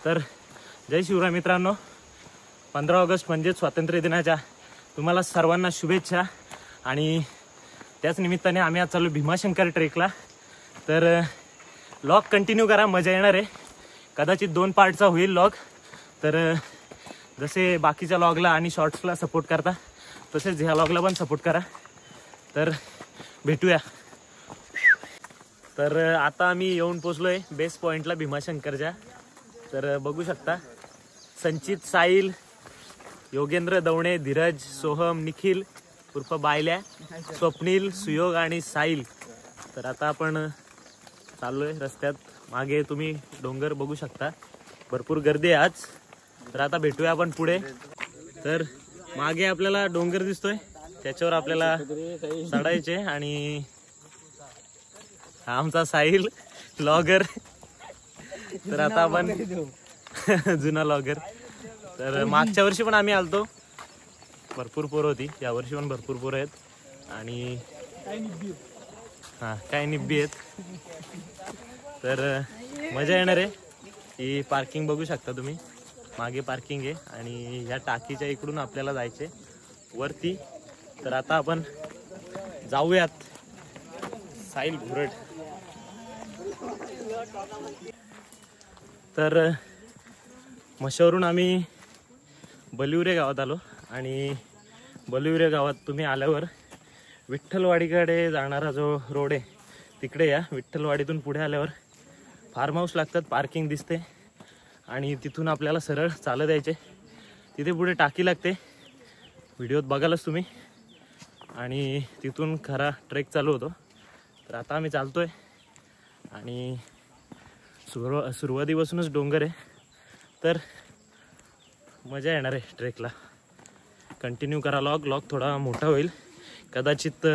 तर जय शिवराय मित्रांनो, 15 ऑगस्ट म्हणजे स्वातंत्र्य दिनाच्या तुम्हाला सर्वांना शुभेच्छा। आणि त्याच निमित्ताने आम्ही आज चालू भीमाशंकर ट्रेकला। तर लॉग कंटिन्यू करा, मजा येणार आहे। कदाचित 2 पार्टचा होईल लॉग। तर जसे बाकीच्या लॉगला आणि शॉर्ट्सला सपोर्ट करता तसेच ह्या लॉगला पण सपोर्ट करा। तर भेटूया। तर आता आम्ही येऊन पोचलोय बेस पॉइंटला भीमाशंकरच्या। तर बघू शकता संचित, साहिल, योगेंद्र दवणे, धीरज, सोहम, निखिल उर्फ बायल्या, स्वप्नील, सुयोग आणि साहिल। तर आता आपण चाललोय रस्त्यात। मागे तुम्ही डोंगर बघू शकता, भरपूर गर्दी आहे आज। तर आता भेटूया आपण पुढे। तर मागे आपल्याला डोंगर दिसतोय, त्याच्यावर आपल्याला चढायचे। आणि हा आमचा साहिल लॉगर। तर आता आपण जुना लॉगर। तर मागच्या वर्षी पण आम्ही आलतो, भरपूर पोरं होती। या वर्षी पण भरपूर पोरं आहेत आणि काही निब्बी आहेत। तर मजा येणार आहे। ही पार्किंग बघू शकता तुम्ही, मागे पार्किंग आहे आणि ह्या टाकीच्या इकडून आपल्याला जायचे वरती। तर आता आपण जाऊयात साहिल घुरड। तर मशावरून आम्ही बलिवरे गावात आलो आणि बलिवरे गावात तुम्ही आल्यावर विठ्ठलवाडीकडे जाणारा जो रोड आहे तिकडे या। विठ्ठलवाडीतून पुढे आल्यावर फार्म हाऊस लागतात, पार्किंग दिसते आणि तिथून आपल्याला सरळ चालत यायचे। तिथे पुढे टाकी लागते, व्हिडिओत बघालच तुम्ही। आणि तिथून खरा ट्रेक चालू होतो। तर आता आम्ही चालतोय आणि सुरुवातीपासूनच डोंगर आहे। तर मजा येणार आहे ट्रेकला। कंटिन्यू करा लॉग थोडा मोठा होईल। कदाचित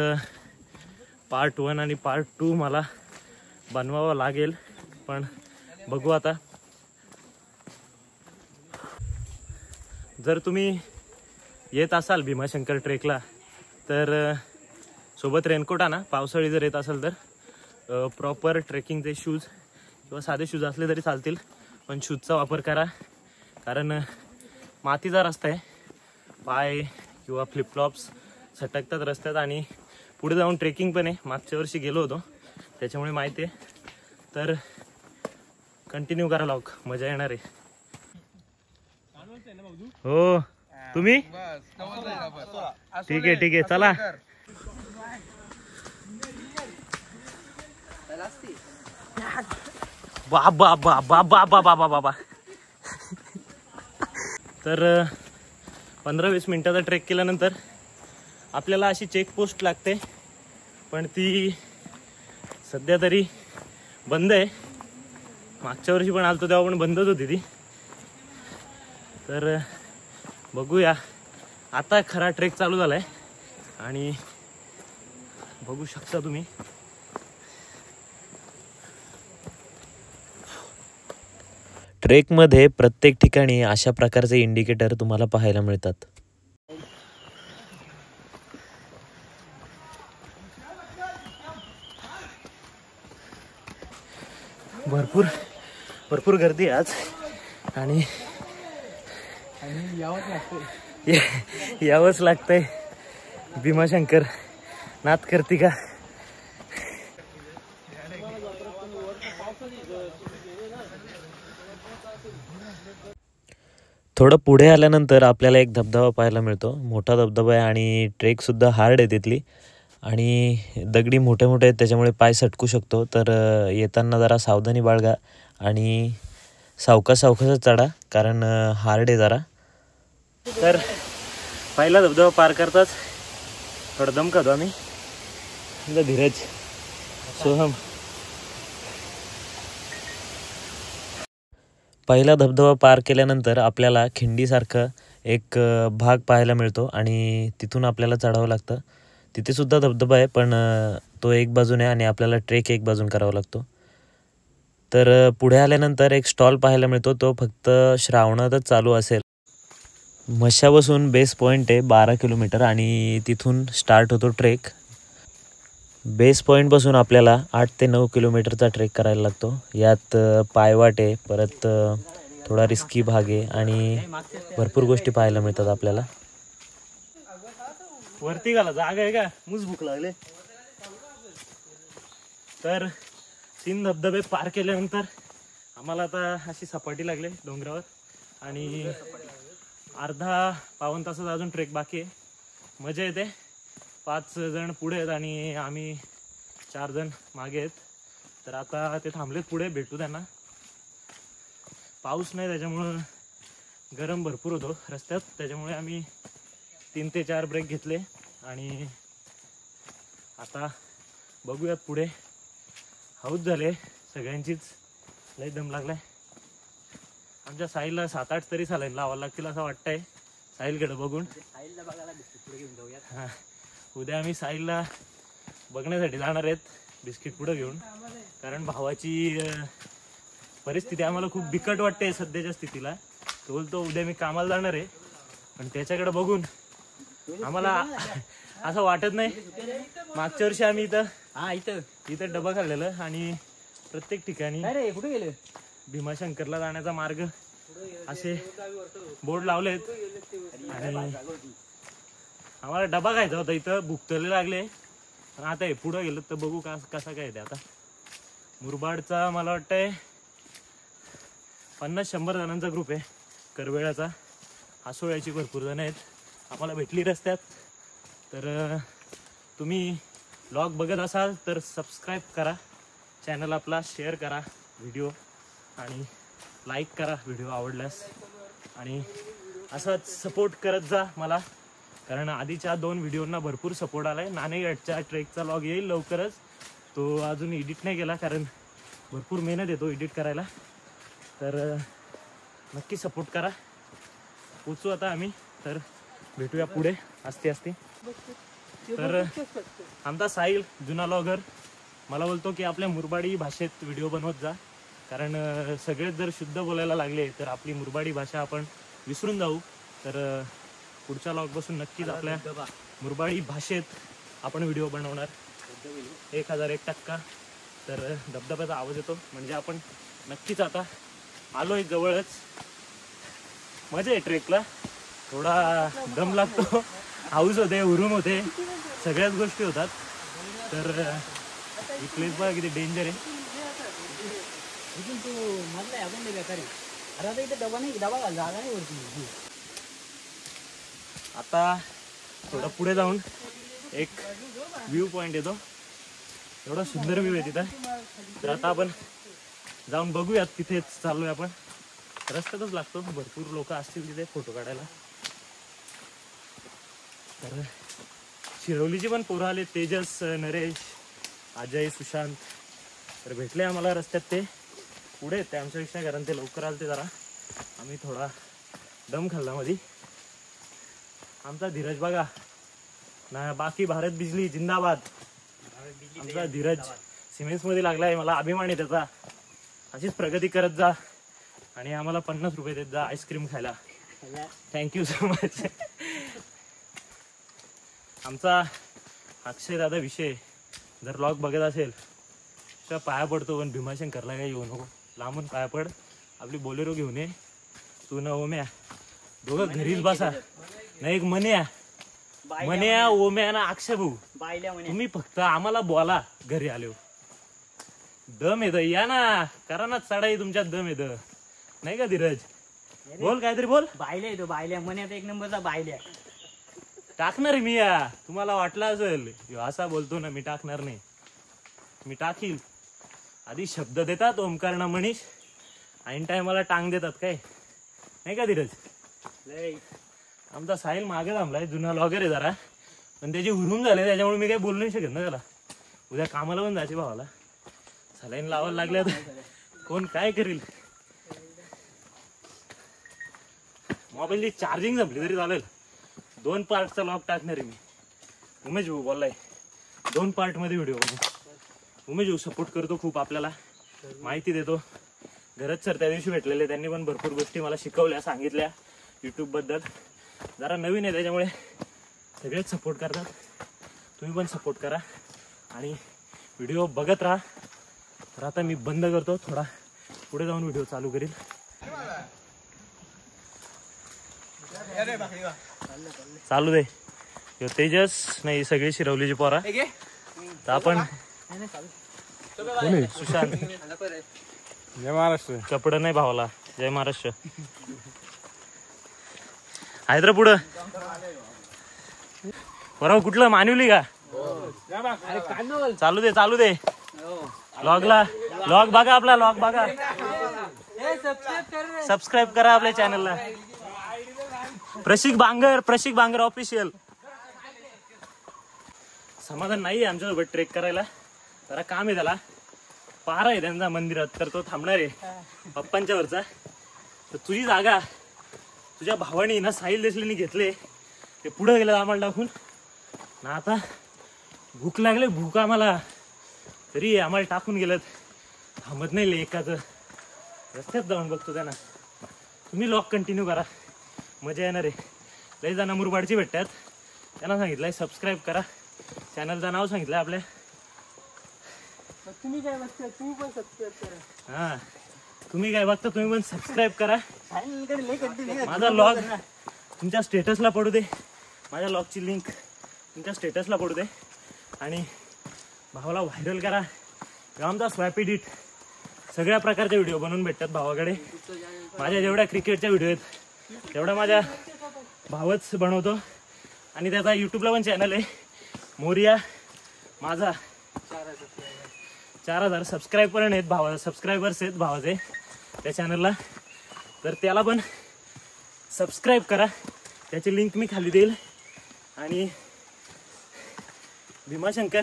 पार्ट 1 आणि पार्ट 2 मला बनवावं लागेल, पण बघू आता। जर तुम्ही येत असाल भीमाशंकर ट्रेकला तर सोबत रेनकोट आणा। पावसाळी जर येत असाल तर प्रॉपर ट्रेकिंगचे शूज किंवा साधे शूज असले तरी चालतील, पण शूजचा वापर करा। कारण मातीचा रस्ता आहे, पाय किंवा फ्लिपफ्लॉप्स सटकतात रस्त्यात आणि पुढे जाऊन ट्रेकिंग पण आहे। मागच्या वर्षी गेलो होतो त्याच्यामुळे माहिती आहे। तर कंटिन्यू करा लॉग, मजा येणार आहे। हो तुम्ही ठीक आहे चला। बाबा बाबा बाबा बाबा बाबा। तर 15-20 मिनिटाचा ट्रेक केल्यानंतर आपल्याला अशी चेकपोस्ट लागते, पण ती सध्या तरी बंद आहे। मागच्या वर्षी पण आलतो तेव्हा पण बंदच होती ती। तर बघूया, आता खरा ट्रेक चालू झालाय आणि बघू शकता तुम्ही। ट्रेकमध्ये प्रत्येक ठिकाणी अशा प्रकारचे इंडिकेटर तुम्हाला पाहायला मिळतात। भरपूर गर्दी आहे आज आणि यावंच लागतंय। भीमाशंकर नाथ करती का। थोडं पुढे आल्यानंतर आपल्याला एक धबधबा पाहायला मिळतो। मोठा धबधबा आहे आणि ट्रेकसुद्धा हार्ड आहे तिथली, आणि दगडी मोठे आहेत त्याच्यामुळे पाय सटकू शकतो। तर येताना जरा सावधानी बाळगा आणि सावकाशच चढा, कारण हार्ड आहे जरा। तर पहिला धबधबा पार करताच थोडा दम खातो आम्ही। धीरज, सोहम। पहिला धबधबा पार केल्यानंतर आपल्याला खिंडीसारखं एक भाग पाहायला मिळतो आणि तिथून आपल्याला चढावं लागतं। तिथे सुद्धा धबधबा आहे, पण तो एक बाजूने आणि आपल्याला ट्रेक एक बाजून करावा लागतो। तर पुढे आल्यानंतर एक स्टॉल पाहायला मिळतो, तो फक्त श्रावणातच चालू असेल। मशापासून बेस पॉईंट आहे 12 किलोमीटर आणि तिथून स्टार्ट होतो ट्रेक। बेस पॉईंटपासून आपल्याला 8 ते 9 किलोमीटरचा ट्रेक करायला लागतो। यात पायवाट आहे, परत थोडा रिस्की भाग आहे आणि भरपूर गोष्टी पाहायला मिळतात आपल्याला. वरती घाला जागा आहे का, मुझ भूक लागले. तर 3 धबधबे पार केल्यानंतर आम्हाला आता अशी सपाटी लागली डोंगरावर आणि अर्धा पाऊण तासाचा अजून ट्रेक बाकी आहे. मजा येते. 5 जण पुढे आहेत आणि आम्ही 4 जण मागे आहेत. तर आता ते थांबलेत पुढे, भेटू त्यांना. पाऊस नाही त्याच्यामुळं गरम भरपूर होतो रस्त्यात, त्याच्यामुळे आम्ही 3 ते 4 ब्रेक घेतले आणि आता बघूयात पुढे. हौस झाले सगळ्यांचीच, लय दम लागलाय. आमच्या साईलला 7-8 तरी सालाईन लावायला लागतील असं वाटतंय साहिलकडे बघून. हां, उद्या आम्ही साहिलला बघण्यासाठी जाणार आहेत बिस्किट पुढं घेऊन, कारण भावाची परिस्थिती आम्हाला खूप बिकट वाटते सध्याच्या स्थितीला. तो बोलतो उद्या मी कामाला जाणार आहे, पण त्याच्याकडे बघून आम्हाला असं वाटत नाही. मागच्या वर्षी आम्ही इथं डबा खाल्लेलं आणि प्रत्येक ठिकाणी भीमाशंकरला जाण्याचा मार्ग असे बोर्ड लावलेत आणि आम्हाला डबा खायचा होता. इथं भूक तर लागले, पण आता हे पुढं गेलं तर बघू कसा काय ते. आता मुरबाडचा मला वाटतंय 50-100 जणांचा ग्रुप आहे करवेळाचा. आसोळ्याची भरपूर जण आहेत आम्हाला भेटली रस्त्यात. तर तुम्ही व्लॉग बघत असाल तर सबस्क्राईब करा चॅनल आपला, शेअर करा व्हिडिओ आणि लाईक करा व्हिडिओ आवडल्यास, आणि असंच सपोर्ट करत जा मला, कारण आधीच्या 2 व्हिडिओंना भरपूर सपोर्ट आला आहे. नाणेगडच्या ट्रेकचा व्लॉग येईल लवकरच. तो अजून एडिट नाही केला कारण भरपूर मेहनत येतो एडिट करायला. तर नक्की सपोर्ट करा. पोचू आता आम्ही, तर भेटूया पुढे असते. तर आमचा साहिल जुना लॉगर मला बोलतो की आपल्या मुरबाडी भाषेत व्हिडिओ बनवत जा, कारण सगळेच जर शुद्ध बोलायला लागले तर आपली मुरबाडी भाषा आपण विसरून जाऊ. तर पुढच्या लॉगपासून नक्कीच आपल्या मुरबाडी भाषेत आपण व्हिडिओ बनवणार 1001%. तर धबधब्याचा आवाज येतो म्हणजे आपण नक्कीच आता आलोय जवळच. मजा आहे ट्रेकला, थोडा दम लागतो, हाऊस होते, हुरूम होते, सगळ्याच गोष्टी होतात. तर ही प्लेस बघा किती डेंजर आहे. आता थोडं पुढे जाऊन एक व्ह्यू पॉइंट येतो, एवढा सुंदर व्ह्यू आहे तिथं. तर आता आपण जाऊन बघूयात. तिथेच चाललोय आपण, रस्त्यातच लागतो, भरपूर लोक असतील तिथे फोटो काढायला. तर शिरवलीची पण पोरं आले, तेजस, नरेश, अजय, सुशांत. तर भेटले आम्हाला रस्त्यात ते पुढे ते आमच्यापेक्षा, कारण ते लवकर आले ते जरा. आम्ही थोडा दम खाल्ला मध्ये. आमचा धीरज बघा ना, बाकी भारत बिजली जिंदाबाद. आमचा धीरज सिमेंट्समध्ये लागला आहे, मला अभिमान आहे त्याचा. अशीच प्रगती करत जा आणि आम्हाला 50 रुपये देत जा आईस्क्रीम खायला. Thank you so much. आमचा अक्षय दादा विषय जर व्लॉग बघत असेल तर पाया पडतो, पण भीमाशंकरला काही येऊ नको, लांबून पाया पड. आपली बोलेरो घेऊन ये, तू न ओम्या दोघं घरीच बसा. नाही एक मन्या ओम्या ना अक्षय भाऊ, तुम्ही फक्त आम्हाला बोला घरी आलो. दम येतं या ना, करा ना चढाई, तुमच्यात दम येतं नाही का धीरज? बोल काहीतरी बोल. बायल्या येतो, बायल्या मन्याचा 1 नंबरचा बायल्या टाकणार मी या. तुम्हाला वाटलं असेल असा बोलतो ना, मी टाकणार नाही, मी टाकील. आधी शब्द देतात ओमकार ना मनीष, ऐन टायमाला टांग देतात काय नाही का धीरज? आमचा साहिल मागे थांबलाय, जुना लॉगर आहे जरा, पण त्याची हुरूम झाले त्याच्यामुळे मी काही बोलू नाही शकत ना त्याला. उद्या कामाला पण जायचे भावाला, सलाईन लावायला लागल्या तर कोण काय करील. मोबाईलची चार्जिंग संपली तरी चालेल. 2 पार्टचा लॉग टाकणार आहे मी. उमेश भाऊ बोललाय 2 पार्टमध्ये व्हिडिओ बनवू. उमेश भाऊ सपोर्ट करतो खूप आपल्याला, माहिती देतो. घरच सर त्या दिवशी भेटलेले, त्यांनी पण भरपूर गोष्टी मला शिकवल्या, सांगितल्या यूट्यूबबद्दल. जरा नवीन आहे त्याच्यामुळे सगळेच सपोर्ट करतात. तुम्ही पण सपोर्ट करा आणि व्हिडिओ बघत राहा. तर आता मी बंद करतो, थोडा पुढे जाऊन व्हिडिओ चालू करील. चालू दे. ह्यो तेजस नाही सगळी शिरवलीची पोरा. तर आपण सुशांत जय महाराष्ट्र. कपडे नाही भावाला. जय महाराष्ट्र. हैदरा पुढं बरोबर. कुठलं मानवली का? चालू दे. लॉग बघा आपला. लॉग बघा. सबस्क्राईब करा आपल्या चॅनलला. प्रशिक बांगर ऑफिशियल. समाधान नाही आमच्यासोबत ट्रेक करायला. जरा काम आहे त्याला. पारा आहे त्यांचा मंदिरात तर तो थांबणार आहे पप्पांच्या वरचा. तर तुझी जागा तुझ्या भावानी ना साहिल देसलेनी घेतले. ते पुढे गेलं आम्हाला टाकून ना. आता भूक लागले. भूक आम्हाला तरी आम्हाला टाकून गेलं. थांबत नाही एकाच रस्त्यात जाऊन बघतो त्यांना. तुम्ही लॉक कंटिन्यू करा. मजा येणार आहे. लई जण मुरबाडची भेटतात. त्यांना सांगितलंय सबस्क्राईब करा. चॅनलचं नाव सांगितलंय आपल्या. तुम्ही काय बघता तुम्ही पण सबस्क्राईब करा. हा तुम्ही काय बघता तुम्ही पण सबस्क्राईब करा. चॅनलकडे लय कंटिन्यू माझा लॉग तुमच्या स्टेटसला पडू दे. माझ्या लॉगची लिंक तुमच्या स्टेटसला पडू दे. आणि भावाला व्हायरल करा. आमचा स्वॅप एडिट सगळ्या प्रकारचे व्हिडिओ बनवून भेटतात भावाकडे. माझ्या जेवढ्या क्रिकेटच्या व्हिडिओ आहेत तेवढ्या माझ्या भावच बनवतो. आणि त्याचा यूट्यूबला पण चॅनल आहे मोरिया माझा. 4000 सबस्क्रायबर आहेत सबस्क्रायबर्स आहेत भावाचे त्या चॅनलला. तर त्याला पण सबस्क्राईब करा. त्याची लिंक मी खाली देईल. आणि भीमाशंकर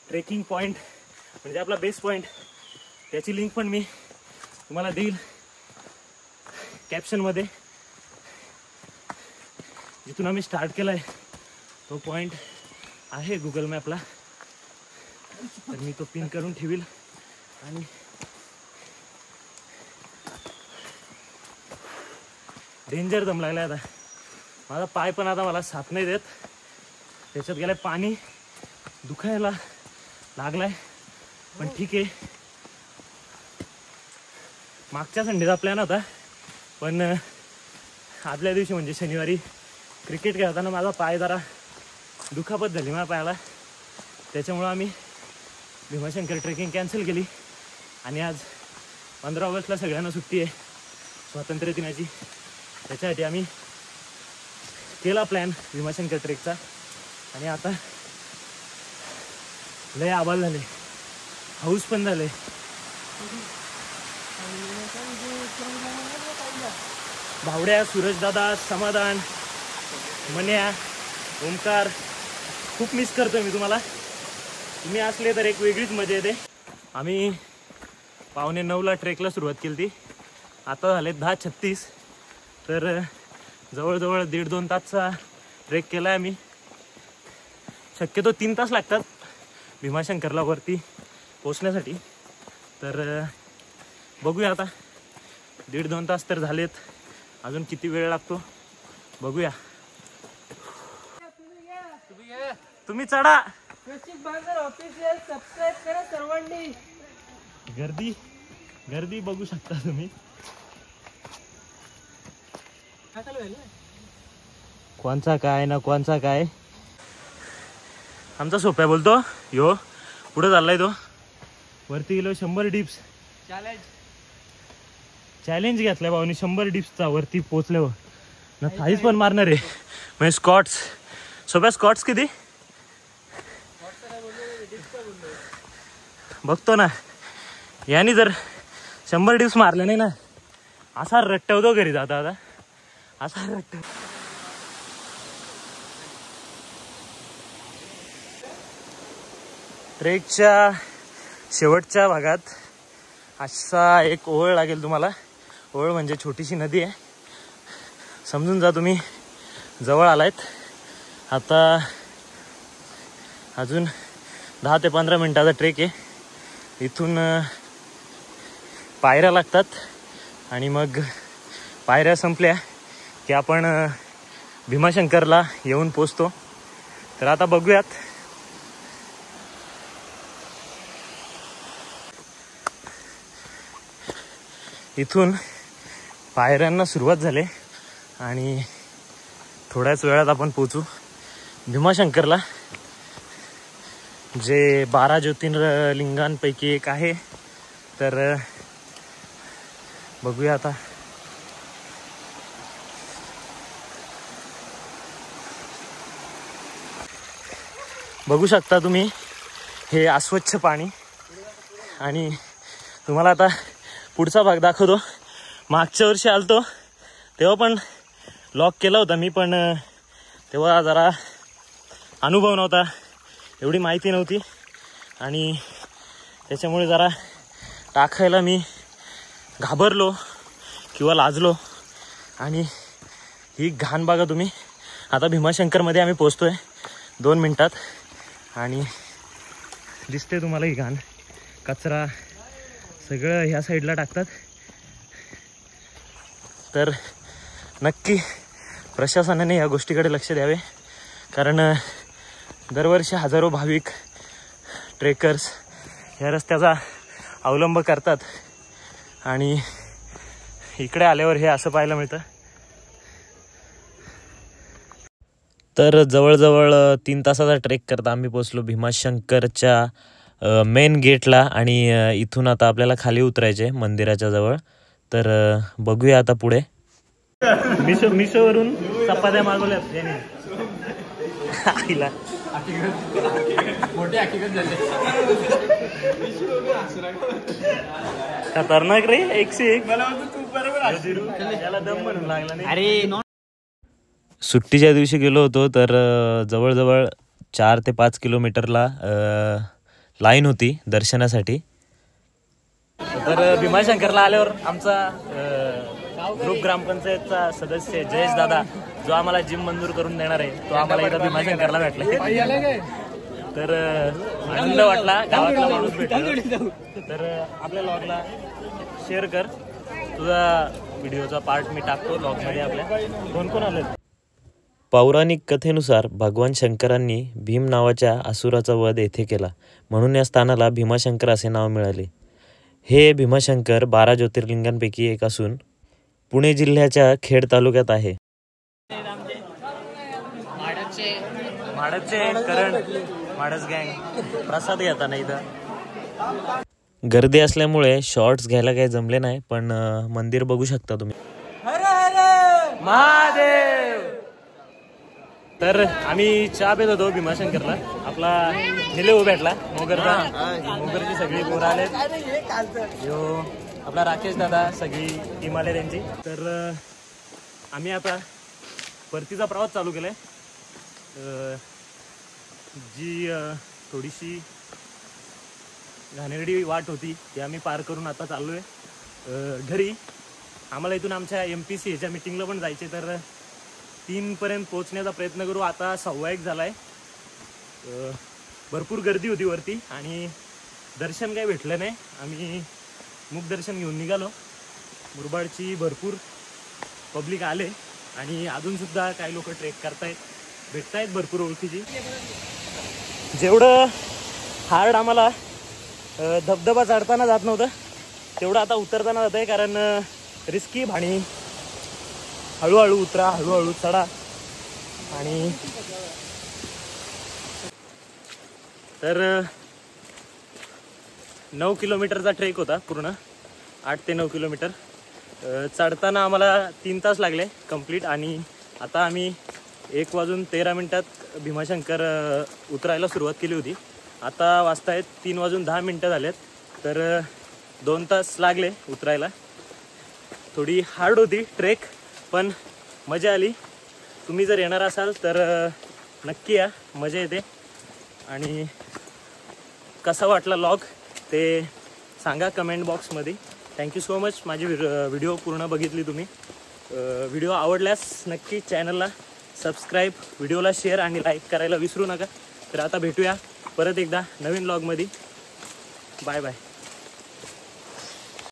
ट्रेकिंग पॉईंट म्हणजे आपला बेस पॉईंट त्याची लिंक पण मी तुम्हाला देईल कॅप्शनमध्ये. जिथून आम्ही स्टार्ट केला आहे तो पॉईंट आहे गुगल मॅपला. तर मी तो पिन करून ठेवील. आणि डेंजर दम लागलाय आता. माझा पाय पण आता मला साथ नाही देत. त्याच्यात गेलाय पाणी. दुखायला लागलाय पण ठीक आहे. मागच्या संडेचा प्लॅन होता पण आदल्या दिवशी म्हणजे शनिवारी क्रिकेट खेळताना माझा पाय जरा दुखापत झाली माझ्या पायाला. त्याच्यामुळं आम्ही भीमाशंकर ट्रेकिंग कॅन्सल केली. आणि आज 15 ऑगस्टला सगळ्यांना सुट्टी आहे स्वातंत्र्य दिनाची. त्याच्यासाठी आम्ही केला प्लॅन भीमाशंकर ट्रेकचा. आणि आता लय आबाल झाले. हाऊस पण झाले. भावड्या सूरजदादा समाधान मन्या ओमकार खूप मिस करतो मी तुम्हाला. तुम्ही असले तर एक वेगळीच मजा येते. आम्ही 8:45 ट्रेकला सुरुवात केली ती. आता झाले 10:36. तर जवळजवळ 1.5-2 तासचा ट्रेक केला आहे आम्ही. शक्यतो 3 तास लागतात भीमाशंकरला वरती पोचण्यासाठी. तर बघूया आता. 1.5-2 तास तर झालेत. अजून किती वेळ लागतो बघूया. तुम्ही चढा. प्रशिक बांगर ऑफिशियल सबस्क्राईब करा सर्वांनी. गर्दी बघू शकता तुम्ही. कोणचा काय ना कोणचा काय. आमचा सोप्या बोलतो यो पुढे चाललाय तो. वरती गेलो 100 डिप्स चॅलेंज घेतलाय भाऊनी. 100 डिप्सचा वरती पोचल्यावर ना थाईच पण मारणार आहे म्हणजे स्कॉट्स. सोप्या स्कॉट्स किती बघतो ना. यानी जर 100 डिप्स मारले नाही ना असा रट्टवतो घरी जाता. आता असा रट्टव. ट्रेकच्या शेवटच्या भागात असा एक ओळ लागेल तुम्हाला. ओळ म्हणजे छोटीशी नदी आहे. समजून जा तुम्ही जवळ आलायत. आता अजून 10 ते 15 मिनिटाचा ट्रेक आहे. इथून पायऱ्या लागतात आणि मग पायऱ्या संपल्या की आपण भीमाशंकरला येऊन पोचतो. तर आता बघूयात. इथून पायऱ्यांना सुरुवात झाली आणि थोड्याच वेळात आपण पोचू भीमाशंकरला, जे 12 ज्योतिर्लिंगांपैकी एक आहे. तर बघूया आता. बघू शकता तुम्ही हे अस्वच्छ पाणी. आणि तुम्हाला आता पुढचा भाग दाखवतो. मागच्या वर्षी आलतो तेव्हा पण लॉक केला होता मी, पण तेव्हा जरा अनुभव नव्हता, एवढी माहिती नव्हती आणि त्याच्यामुळे जरा टाकायला मी घाबरलो किंवा लाजलो. आणि ही घाण बघा तुम्ही. आता भीमाशंकरमध्ये आम्ही पोचतोय 2 मिनिटात आणि दिसते तुम्हाला ही घाण. कचरा सगळं ह्या साईडला टाकतात. तर नक्की प्रशासनाने या गोष्टीकडे लक्ष द्यावे, कारण दरवर्षी हजारो भाविक ट्रेकर्स या रस्त्याचा अवलंब करतात आणि इकडे आल्यावर हे असं पाहायला मिळतं. तर जवळजवळ 3 तासाचा ट्रेक करता आम्ही पोचलो भीमाशंकरच्या मेन गेटला आणि इथून आता आपल्याला खाली उतरायचे मंदिराच्या जवळ. तर बघूया आता पुढे. मिशोवरून चपात्या मागवल्यात याने. आईला खतरनाक रे. 101 याला दम म्हणून लागला नाही. अरे सुट्टीच्या दिवशी गेलो होतो तर जवळजवळ 4 ते 5 किलोमीटरला लाईन होती दर्शनासाठी. तर भीमाशंकरला आल्यावर आमचा ग्रुप ग्रामपंचायतचा सदस्य जयेश दादा, जो आम्हाला जिम मंजूर करून देणार आहे, तो आम्हाला इथं भीमाशंकरला भेटला. तर आनंद वाटला, गावातला माणूस भेटला. तर आपल्या लॉगला शेअर कर, तुझा व्हिडिओचा पार्ट मी टाकतो लॉगमध्ये. आपल्या कोण कोण आले. पौराणिक कथेनुसार भगवान शंकरांनी भीम नावाच्या असुराचा वध येथे केला, म्हणून या स्थानाला भीमाशंकर असे नाव मिळाले. हे भीमाशंकर 12 ज्योतिर्लिंगांपैकी एक असून पुणे जिल्ह्याच्या खेड तालुक्यात आहे. माडचे करण माडच गँग प्रसाद घेताना इथं गर्दी असल्यामुळे शॉर्ट्स घ्यायला काही जमले नाही, पण मंदिर बघू शकता तुम्ही. महादेव. तर आम्ही चहा पेत होतो भीमाशंकरला. आपला निलेव भेटला मोगरची सगळी पोरं आलेत. यो आपला राकेश दादा, सगळी टीम आले त्यांची. तर आम्ही आता परतीचा प्रवास चालू केलाय. जी थोडीशी घाणेरडी वाट होती ती आम्ही पार करून आता चाललोय घरी. आम्हाला इथून आमच्या MPC ह्याच्या मिटिंगला पण जायचे, तर 3 पर्यंत पोहोचण्याचा प्रयत्न करू. आता 1:15 झालाय. भरपूर गर्दी होती वरती आणि दर्शन काही भेटलं नाही. आम्ही मुखदर्शन घेऊन निघालो. मुरबाडची भरपूर पब्लिक आले आणि अजूनसुद्धा काही लोक ट्रेक करतायत, भेटतायत भरपूर ओळखीची. जेवढं हार्ड आम्हाला धबधबा चढताना जात नव्हतं, तेवढं आता उतरताना जात आहे, कारण रिस्की भाणी. हळूहळू उतरा, हळूहळू चढा. आणि तर 9 किलोमीटरचा ट्रेक होता पूर्ण, 8 ते 9 किलोमीटर. चढताना आम्हाला 3 तास लागले कंप्लीट. आणि आता आम्ही 1:13 भीमाशंकर उतरायला सुरुवात केली होती. आता वाजतायत 3:10 झालेत. तर 2 तास लागले उतरायला. थोडी हार्ड होती ट्रेक, पण मजा आली. तुम्ही जर येणार असाल तर नक्की या, मजा येते. आणि कसा वाटला लॉग ते सांगा कमेंट बॉक्समध्ये. Thank you so much. माझी व्हिडिओ पूर्ण बघितली तुम्ही. व्हिडिओ आवडल्यास नक्की चॅनलला सबस्क्राईब, व्हिडिओला शेअर आणि लाईक करायला विसरू नका. तर आता भेटूया परत एकदा नवीन व्लॉगमध्ये. Bye bye.